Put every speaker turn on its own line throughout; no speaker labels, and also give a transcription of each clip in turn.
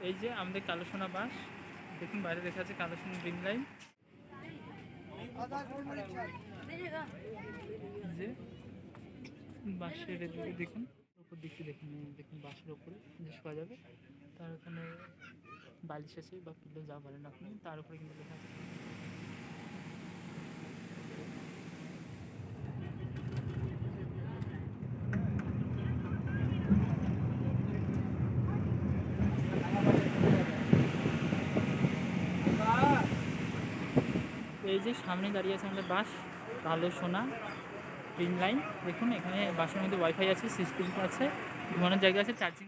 এই যে আমাদের কালোসোনা বাস, দেখুন বাইরে লেখা আছে কালোসোনা ড্রিম লাইন। যে বাসের দেখুন উপর দিকটি দেখুন, দেখুন বাসের উপরে যে শোয়া যাবে, তার ওখানে বালিশ আছে বা পিলো যা বলেন আপনি, তার উপরে কিন্তু লেখা আছে। এই যে সামনে দাঁড়িয়ে আছে আমাদের বাস কালোসোনা ড্রিম লাইন। দেখুন এখানে বাসের মধ্যে ওয়াইফাই আছে, সিসিটিভি আছে, ঘুমানোর জায়গা আছে, চার্জিং।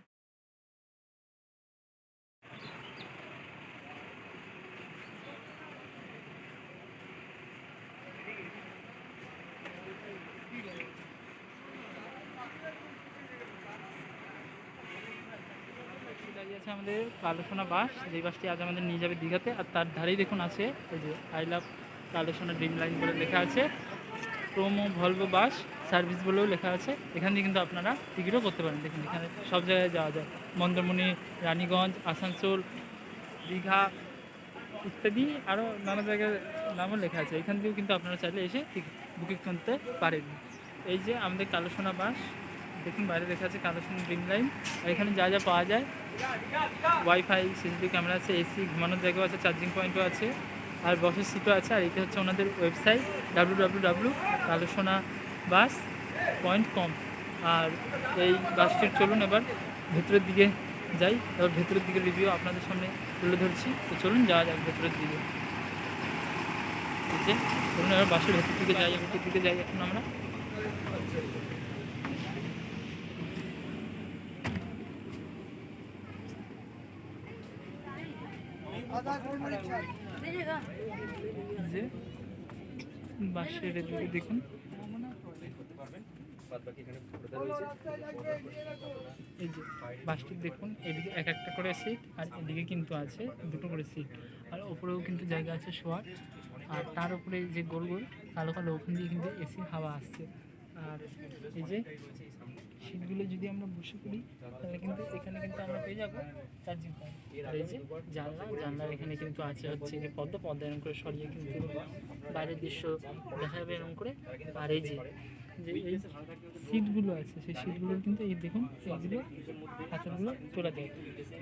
দাঁড়িয়ে আছে আমাদের কালোসোনা বাস, যেই বাসটি আজ আমাদের নিয়ে যাবে দীঘাতে। আর তার ধারেই দেখুন আছে এই যে আই লাভ কালোসোনা ড্রিম লাইন বলে লেখা আছে, প্রোমো ভলভো বাস সার্ভিস বলেও লেখা আছে। এখান থেকে কিন্তু আপনারা টিকিটও করতে পারেন। দেখুন এখানে সব জায়গায় যাওয়া যায়, মন্দারমণি, রানীগঞ্জ, আসানসোল, দীঘা ইত্যাদি আরও নানা জায়গার নামও লেখা আছে। এখান থেকেও কিন্তু আপনারা চাইলে এসে টিকিট বুকিং করতে পারেন। এই যে আমাদের কালোসোনা বাস, দেখুন বাইরে লেখা আছে কালোসোনা ড্রিম লাইন। আর এখানে যা যা পাওয়া যায়, ওয়াইফাই, সিসিটিভি ক্যামেরা আছে, এসি, ঘুমানোর জায়গাও আছে, চার্জিং পয়েন্টও আছে, আর বসার সিটও আছে। আর এটা হচ্ছে ওনাদের ওয়েবসাইট www.kalosonabus.com। আর এই বাসটির চলুন এবার ভেতরের দিকে যাই, এবার ভেতরের দিকে রিভিউ আপনাদের সামনে তুলে ধরছি। তো চলুন যাওয়া যাক ভেতরের দিকে। যে চলুন এবার বাসের ভেতর দিকে যাই, ভেতর দিকে যাই এখন আমরা। যে বাসের দিকে দেখুন, এই যে বাসটির দেখুন এদিকে এক একটা করে সিট, আর এদিকে কিন্তু আছে দুটো করে সিট, আর ওপরেও কিন্তু জায়গা আছে শোয়ার। আর তার উপরে যে গোল গোল কালো কালো, ওখান দিয়ে কিন্তু এসির হাওয়া আসছে। আর এই যে সিটগুলো যদি আমরা বসে পড়ি, তাহলে কিন্তু এখানে কিন্তু আমরা পেয়ে যাবো চার্জিং পয়েন্ট। আর এই যে জানলার এখানে কিন্তু আছে হচ্ছে যে পর্দা এরকম করে সরিয়ে কিন্তু বাইরের দৃশ্য দেখা যাবে এরকম করে। আর এই যে এই সিটগুলো আছে, সেই সিটগুলোর কিন্তু এই দেখুন এইগুলো হাতেরগুলো তোলা যায়।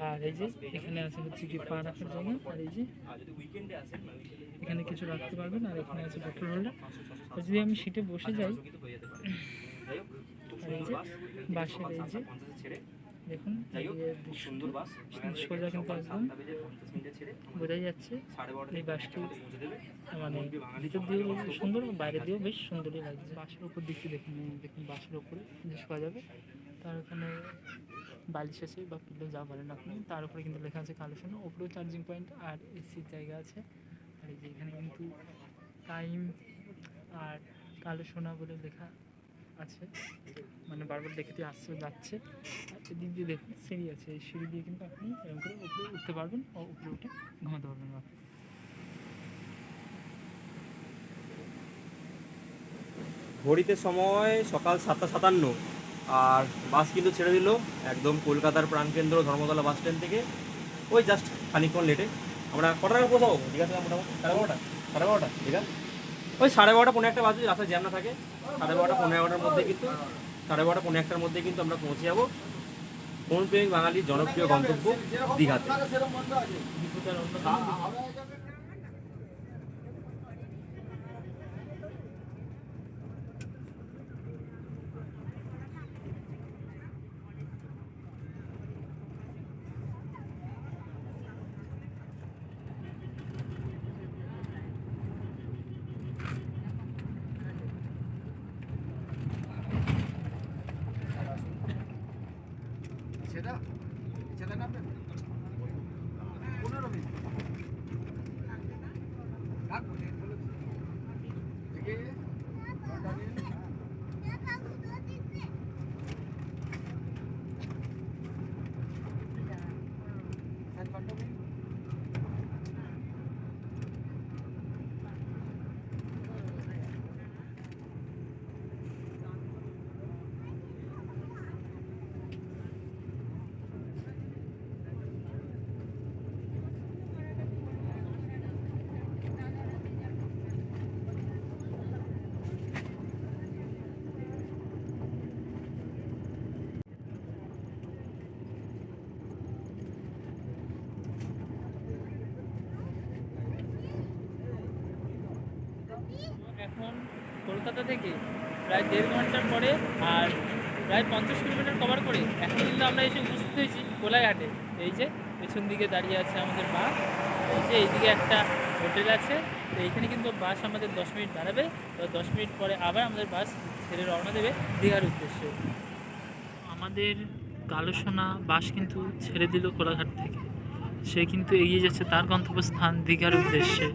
আর এই যে এখানে আছে হচ্ছে কি পা রাখার জায়গা। আর এই যে এখানে কিছু রাখতে পারবেন, আর এখানে আছে বোতল হোল্ডার। আর যদি আমি সিটে বসে যাই, আর এই যে বাসের এই যে দেখুন সুন্দর বাস, সোজা কিন্তু একদম বোঝাই যাচ্ছে এই বাসটি মানে ভিতর দিয়েও সুন্দর, বাইরে দিয়েও বেশ সুন্দরই লাগছে। বাসের উপর দিকটি দেখুন, দেখুন বাসের উপরে যে শোয়া যাবে, তার ওখানে বালিশ আছে বা পিলো যা বলেন আপনি, তার উপরে কিন্তু লেখা আছে কালোসোনা। ওপরেও চার্জিং পয়েন্ট আর এসির জায়গা আছে। আর এই যে এখানে কিন্তু টাইম আর কালোসোনা বলে লেখা আছে, মানে বারবার দেখতে আসছে যাচ্ছে। আর এদিক দিয়ে দেখুন সিঁড়ি আছে, এই সিঁড়ি দিয়ে কিন্তু আপনি এরকম করে উপরে উঠতে পারবেন ও উপরে উঠে ঘুমাতে পারবেন আপনি।
ঘড়িতে সময় সকাল 7:57, আর বাস কিন্তু ছেড়ে দিল একদম কলকাতার প্রাণকেন্দ্র ধর্মতলা বাস স্ট্যান্ড থেকে। ওই জাস্ট খানিকক্ষণ লেটে আমরা কটা টাকা পৌঁছাবো দীঘা থেকে? মোটামুটি 12:30 ঠিক আছে, ওই 12:30 পৌনে একটা বাজে, রাস্তায় জ্যাম না থাকে। 12:30 পৌনে 11টার মধ্যে কিন্তু 12:30 পৌনে 1টার মধ্যে কিন্তু আমরা পৌঁছে যাবো কোন প্রেমিক বাঙালির জনপ্রিয় গন্তব্য দীঘাতে।
সেটা সেটা নামবে 15 মিনিট রাখবো দেখে
কলকাতা থেকে প্রায় 1.5 ঘন্টার পরে আর প্রায় 50 কিলোমিটার কভার করে এখন কিন্তু আমরা এসে উপস্থিত হয়েছি কোলাঘাটে। এই যে পেছন দিকে দাঁড়িয়ে আছে আমাদের বাস, এই যে এইদিকে একটা হোটেল আছে। তো এইখানে কিন্তু বাস আমাদের 10 মিনিট দাঁড়াবে, তো 10 মিনিট পরে আবার আমাদের বাস ছেড়ে রওনা দেবে দীঘার উদ্দেশ্যে। আমাদের কালো সোনা বাস কিন্তু ছেড়ে দিল কোলাঘাট থেকে, সে কিন্তু এগিয়ে যাচ্ছে তার গন্তব্যস্থান দীঘার উদ্দেশ্যে।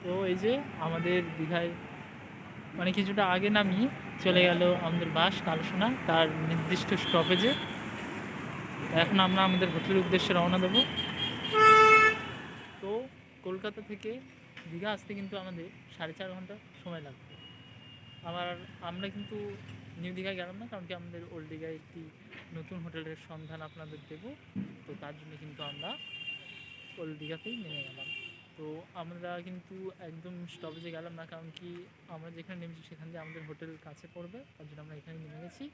তো এই যে আমাদের দীঘায় মানে কিছুটা আগে নামিয়ে চলে গেল আমাদের বাস কালো সোনা তার নির্দিষ্ট স্টপেজে। এখন আমরা আমাদের হোটেলের উদ্দেশ্যে রওনা দেবো। তো কলকাতা থেকে দীঘা আসতে কিন্তু আমাদের 4.5 ঘন্টা সময় লাগবে। আবার আমরা কিন্তু নিউ দীঘায় গেলাম না, কারণ কি আমাদের ওল্ড দীঘায় একটি নতুন হোটেলের সন্ধান আপনাদের দেবো। তো তার জন্য কিন্তু আমরা ওল্ড দীঘাতেই নেমে গেলাম। তো আমরা কিন্তু একদম স্টপেজে গেলাম না, কারণ কি আমরা যেখানে নেমেছি সেখান দিয়ে আমাদের হোটেল কাছে পড়বে, তার জন্য আমরা এখানে নেমে গেছি।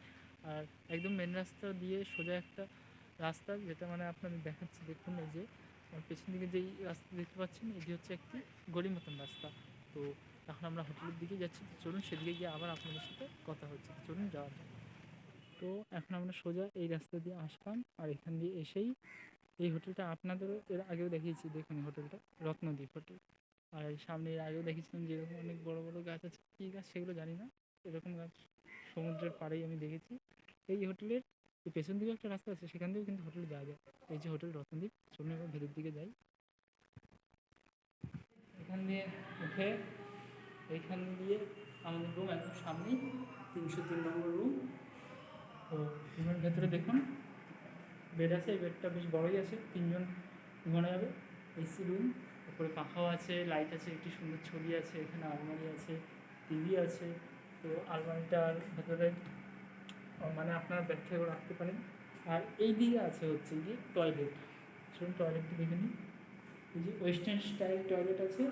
আর একদম মেন রাস্তা দিয়ে সোজা একটা রাস্তা, যেটা মানে আপনাদের দেখাচ্ছি দেখুন, এই যে আমার পেছন দিকে যেই রাস্তা দেখতে পাচ্ছেন এটি হচ্ছে একটি গলির মতন রাস্তা। তো এখন আমরা হোটেলের দিকে যাচ্ছি, তো চলুন সেদিকে গিয়ে আবার আপনাদের সাথে কথা হচ্ছে। চলুন যাওয়া যাক। তো এখন আমরা সোজা এই রাস্তা দিয়ে আসলাম, আর এখান দিয়ে এসেই এই হোটেলটা আপনাদেরও এর আগেও দেখিয়েছি, দেখুন হোটেলটা রত্নদ্বীপ হোটেল। আর সামনে এর আগেও দেখেছিলাম যে এরকম অনেক বড় বড় গাছ আছে, কী গাছ সেগুলো জানি না, এরকম গাছ সমুদ্রের পাড়েই আমি দেখেছি। এই হোটেলের পেছন দিকে একটা রাস্তা আছে, সেখান দিয়েও কিন্তু হোটেল যাওয়া যায়। এই যে হোটেল রত্নদ্বীপ, চলুন এবার ভেতর দিকে যাই। এখান দিয়ে উঠে এইখান দিয়ে আমাদের রুম একদম সামনেই, 303 নম্বর রুম। তো রুমের ভেতরে দেখুন বেড আছে, এই বেডটা বেশ বড়ই আছে, 3 জন ঘুমানো যাবে। এসি রুম, উপরে পাখাও আছে, লাইট আছে, একটি সুন্দর ছবি আছে, এখানে আলমারি আছে, টিভি আছে। তো আলমারিটার ভেতরে মানে আপনারা ব্যাখ্যা করে রাখতে পারেন। আর এই দিকে আছে হচ্ছে কি টয়লেট, চলুন টয়লেটটি দেখে নিই। এই যে ওয়েস্টার্ন স্টাইল টয়লেট আছে,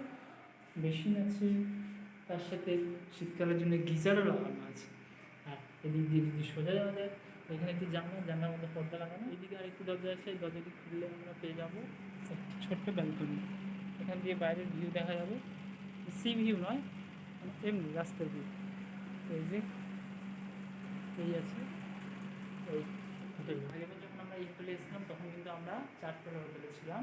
বেসিন আছে, তার সাথে শীতকালের জন্য গিজারও লাগানো আছে। আর এদিক দিয়ে যদি সোজা যাওয়া যায়, এখানে একটি জানলার মধ্যে পর্দা লাগানো। এদিকে আরেকটি দরজা আছে, এই দরজাটি খুললে আমরা পেয়ে যাবো একটি ছোট্ট ব্যালকনি। এখান দিয়ে বাইরের ভিউ দেখা যাবে, সি ভিউ নয়, মানে এমনি রাস্তার ভিউ। এই যে এই আছে এই হোটেল। আগেবার যখন আমরা এই হোটেলে এসেছিলাম তখন কিন্তু আমরা 4 তলা হোটেলে ছিলাম,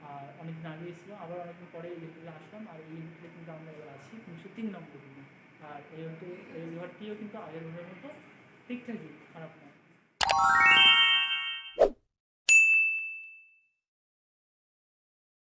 আর অনেকদিন আগে এসেছিলাম, আবার অনেকদিন পরে এই হোটেলে আসলাম। আর এই হোটেলে কিন্তু আমরা এবার আছি 303 নম্বর রুমে। আর এই হোটেল এই ঘরটিও কিন্তু আগের ঘরের মতো ঠিকঠাকই, খারাপ নয়।